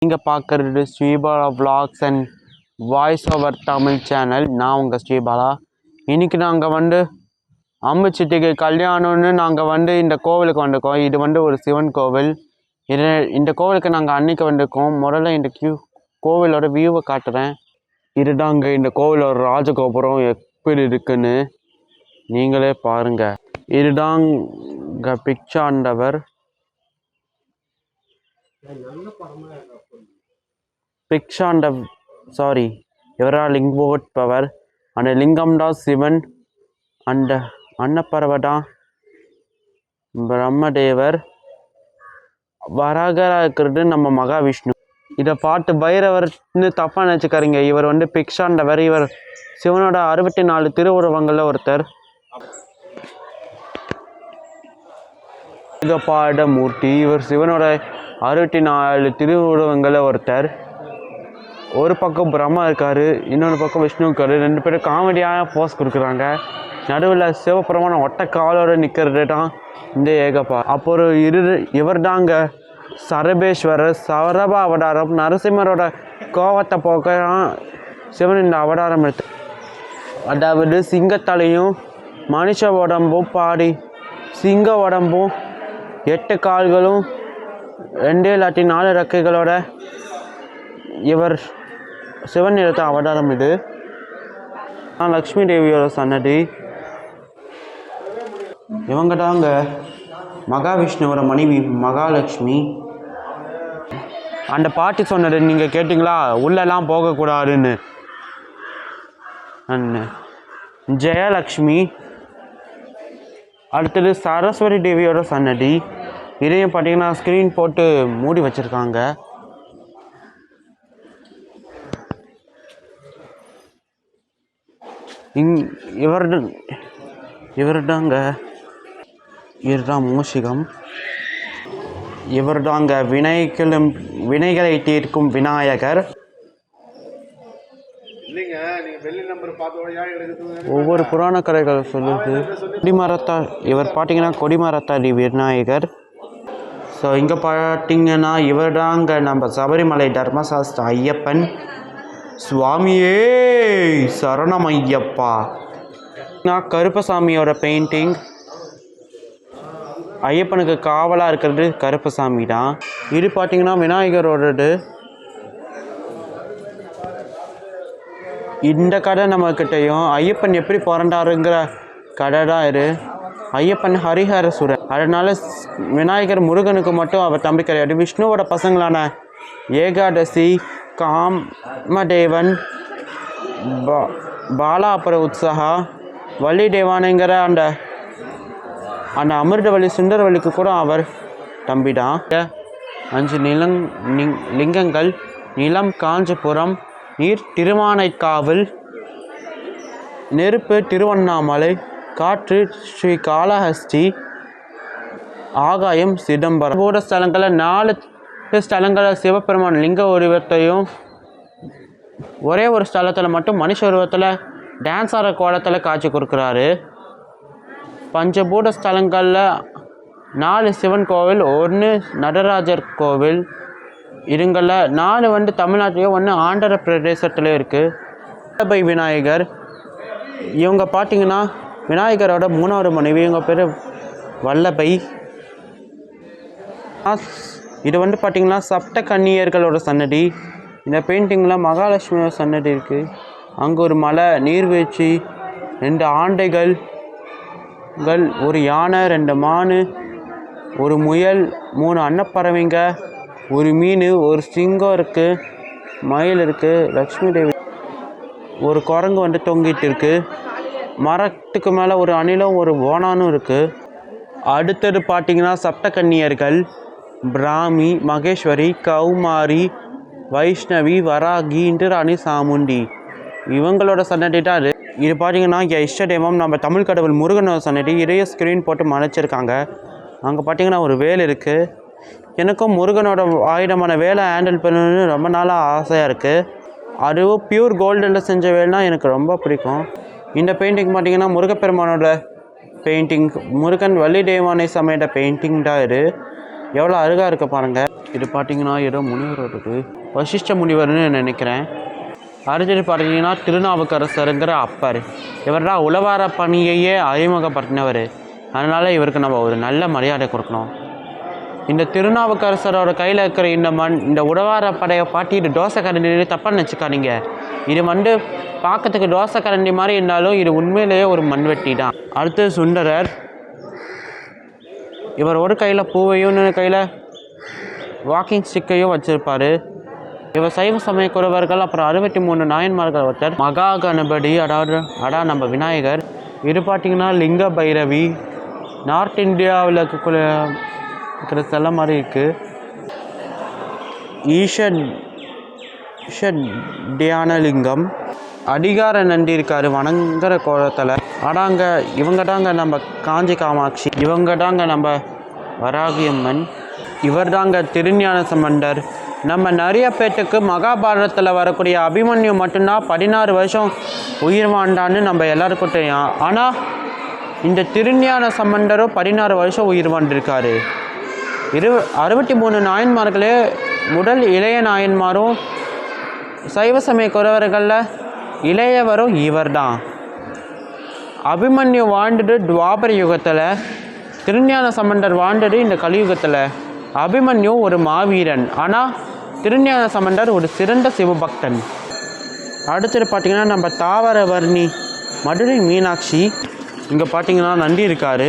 நீங்கள் பார்க்குறது Sribala vlogs and voice over Tamil channel. நான் உங்கள் ஸ்ரீபாலா. இன்றைக்கி நாங்கள் அம்மச்சிட்டிக்கு கல்யாணம்னு நாங்கள் இந்த கோவிலுக்கு வந்திருக்கோம். இது ஒரு சிவன் கோவில். இந்த கோவிலுக்கு நாங்கள் அன்னைக்கு வந்திருக்கோம். முதல்ல இந்த கோவிலோட வியூவை காட்டுறேன். இதுதாங்க இந்த கோவிலோட ராஜகோபுரம் எப்படி இருக்குன்னு நீங்களே பாருங்கள். இதுதாங்க பிச்சாண்டவர். இவரா லிங்கோட் பவர். அந்த லிங்கம் தான் சிவன். அந்த அன்னப்பறவை தான் பிரம்மதேவர். வராகராக இருக்கிறது நம்ம மகாவிஷ்ணு. இதை பார்த்து பைரவர்னு தப்பாக நினச்சிக்காரீங்க. இவர் பிக்ஷாண்டவர். இவர் சிவனோட 64 திருவுருவங்களில் ஒருத்தர். மூர்த்தி. இவர் சிவனோட 64 திருவுருவங்களில் ஒருத்தர். ஒரு பக்கம் பிரம்மா இருக்காரு, இன்னொரு பக்கம் விஷ்ணு இருக்காரு. 2 பேரும் காமெடியான போஸ் கொடுக்குறாங்க. நடுவில் சிவபெருமான ஒட்ட காலோடு நிற்கிறது தான் இந்த ஏகப்பா. அப்போ இவர் தாங்க சரபேஸ்வரர். சரப அவதாரம். நரசிம்மரோட கோவத்தை போக்க சிவன் இந்த அவதாரம் எடுத்து, அதாவது சிங்கத்தலையும் மனுஷ உடம்பும் பாடி சிங்க உடம்பும் 8 கால்களும் 2 இல்லாட்டி 4 ரெக்கைகளோட இவர் சிவன் எடுத்த அவதாரம். இது லக்ஷ்மி தேவியோட சன்னதி. இவங்க தாங்க மகாவிஷ்ணுவோட மனைவி மகாலட்சுமி. அந்த பாட்டி சொன்னது நீங்கள் கேட்டிங்களா, உள்ளெல்லாம் போகக்கூடாதுன்னு. ஜெயலக்ஷ்மி. அடுத்தது சரஸ்வதி தேவியோட சன்னதி. இதையும் பார்த்தீங்கன்னா ஸ்க்ரீன் போட்டு மூடி வச்சுருக்காங்க. இவர்தான் மூஷிகம். இவர்தாங்க வினைகளை தீர்க்கும் விநாயகர். ஒவ்வொரு புராண கதைகள் சொல்லுது. கொடிமரத்தார். இவர் பார்த்தீங்கன்னா கொடிமரத்தாடி விநாயகர். ஸோ இங்கே பார்த்தீங்கன்னா இவர் தாங்க நம்ம சபரிமலை தர்மசாஸ்திர ஐயப்பன். சுவாமியே சரணம் ஐயப்பா. நான் கருப்பசாமியோட பெயிண்டிங். ஐயப்பனுக்கு காவலாக இருக்கிறது கருப்பசாமி தான். இது பார்த்தீங்கன்னா விநாயகரோடது. இந்த கதை நம்மக்கிட்டையும் ஐயப்பன் எப்படி பிறண்டாருங்கிற கதை தான் இது. ஐயப்பன் ஹரிஹரசுரன். அதனால் விநாயகர் முருகனுக்கு மட்டும் அவர் தம்பி கிடையாது. விஷ்ணுவோட பசங்களான ஏகாதசி, காமதேவன், பாலாபுர உற்சகா, வள்ளி தேவானைங்கிற அந்த அமிர்தவள்ளி சுந்தரவள்ளிக்கு கூட அவர் தம்பி தான். 5 லிங்கங்கள். நிலம் காஞ்சிபுரம், நீர் திருவானைக்காவல், நெருப்பு திருவண்ணாமலை, காற்று ஸ்ரீ காளஹஸ்தி, ஆகாயம் சிதம்பரம். கூட ஸ்தலங்களில் 4 ஸ்தலங்களில் சிவபெருமான் லிங்க உருவத்தையும், ஒரே ஒரு ஸ்தலத்தில் மட்டும் மனுஷ உருவத்தில் டான்ஸ் ஆடுற கோலத்தில் காட்சி கொடுக்குறாரு. பஞ்சபூத ஸ்தலங்களில் 4 சிவன் கோவில், 1 நடராஜர் கோவில். இதுங்களில் 4 தமிழ்நாட்டிலையும், 1 ஆந்திர பிரதேசத்துலேயும் இருக்குது. வல்லபை விநாயகர். இவங்க பார்த்தீங்கன்னா விநாயகரோட 3வது மனைவி. இவங்க பேர் வல்லபை. இது பார்த்தீங்கன்னா சப்த கன்னியர்களோட சன்னதி. இந்த பெயிண்டிங்கில் மகாலட்சுமியோட சன்னதி இருக்குது. அங்கே ஒரு மலை, நீர்வீழ்ச்சி, 2 ஆண்டைகள், 1 யானை, 2 மான், 1 முயல், 3 அன்னப்பறவைங்க, 1 மீன், 1 சிங்கம் இருக்குது, மயில் இருக்குது, லக்ஷ்மி தேவி, 1 குரங்கு தொங்கிட்டு இருக்குது. மரத்துக்கு மேலே 1 அணிலும் 1 ஓனானும் இருக்குது. அடுத்தது பார்த்தீங்கன்னா சப்த கன்னியர்கள். பிராமி, மகேஸ்வரி, கௌமாரி, வைஷ்ணவி, வராகி, இந்திராணி, சாமுண்டி. இவங்களோட சன்னதி தான் அது. இது பார்த்தீங்கன்னா இஷ்ட தெய்வம் நம்ம தமிழ் கடவுள் முருகனோட சன்னதி. இதையே ஸ்க்ரீன் போட்டு மறைச்சிருக்காங்க. அங்கே பார்த்தீங்கன்னா ஒரு வேல் இருக்குது. எனக்கும் முருகனோட ஆயுதமான வேலை ஹேண்டில் பண்ணணுன்னு ரொம்ப நாளாக ஆசையாக இருக்குது. அதுவும் பியூர் கோல்டில் செஞ்ச வேலைனா எனக்கு ரொம்ப பிடிக்கும். இந்த பெயிண்டிங் பார்த்தீங்கன்னா முருகப்பெருமானோட பெயிண்டிங். முருகன் வள்ளி தேவானை சமையல பெயிண்டிங் தான் இது. எவ்வளோ அழகாக இருக்க பாருங்கள். இது பார்த்தீங்கன்னா ஏதோ முனிவர் வருது, வசிஷ்ட முனிவர்னு நினைக்கிறேன். அடுத்தது பார்த்தீங்கன்னா திருநாவுக்கரசருங்கிற அப்பர். இவர் தான் உழவார பணியையே அறிமுகப்படுத்தினவர். அதனால் இவருக்கு நம்ம ஒரு நல்ல மரியாதை கொடுக்கணும். இந்த திருநாவுக்கரசரோட கையில் இருக்கிற இந்த உழவார படையை பாட்டி இது தோசை கரண்டி தப்பாக நினச்சிக்காதீங்க. இது பார்க்கறதுக்கு தோசை கரண்டி மாதிரி இருந்தாலும் இது உண்மையிலேயே ஒரு மண்வெட்டி தான். அடுத்து சுந்தரர். இவர் ஒரு கையில் பூவையும் இன்னொரு கையில் வாக்கிங் ஸ்டிக்கையும் வச்சுருப்பார். இவர் சைவ சமயக்குறவர்கள் அப்புறம் 63 நாயன்மார்கள் ஒருத்தர். மகா கணபதி, அதாவது நம்ம விநாயகர். இது பார்த்திங்கன்னா லிங்க பைரவி. நார்த் இந்தியாவில் இருக்கிற சில மாதிரி இருக்குது. தியானலிங்கம். அதிகார நந்தி இருக்கார் வணங்குற கோலத்தில். அடாங்க இவங்க தாங்க நம்ம காஞ்சி காமாட்சி. இவங்க தாங்க நம்ம வராகியம்மன். இவர் தாங்க திருஞான சம்பந்தர். நம்ம நிறைய பேர்த்துக்கு மகாபாரதத்தில் வரக்கூடிய அபிமன்யு மட்டும்தான் 16 வருஷம் உயிர் வாழ்ந்தான்னு நம்ம எல்லாருக்கும் தெரியும். ஆனால் இந்த திருஞான சம்பந்தரும் 16 வருஷம் உயிர் வாழ்ந்திருக்காரு. 63 நாயன்மார்களே முதல் இளைய நாயன்மாரும் சைவ சமய குறவர்களில் இளையவரும் இவர் தான். அபிமன்யு வாழ்ந்தது துவாபர யுகத்தில், திருஞான சம்பந்தர் வாழ்ந்தது இந்த கலியுகத்தில். அபிமன்யு ஒரு மாவீரன், ஆனால் திருஞான சம்பந்தர் ஒரு சிறந்த சிவபக்தன். அடுத்தது பார்த்திங்கன்னா நம்ம தாவரவர்ணி மதுரை மீனாட்சி. இங்கே பார்த்திங்கன்னா நந்தி இருக்கார்.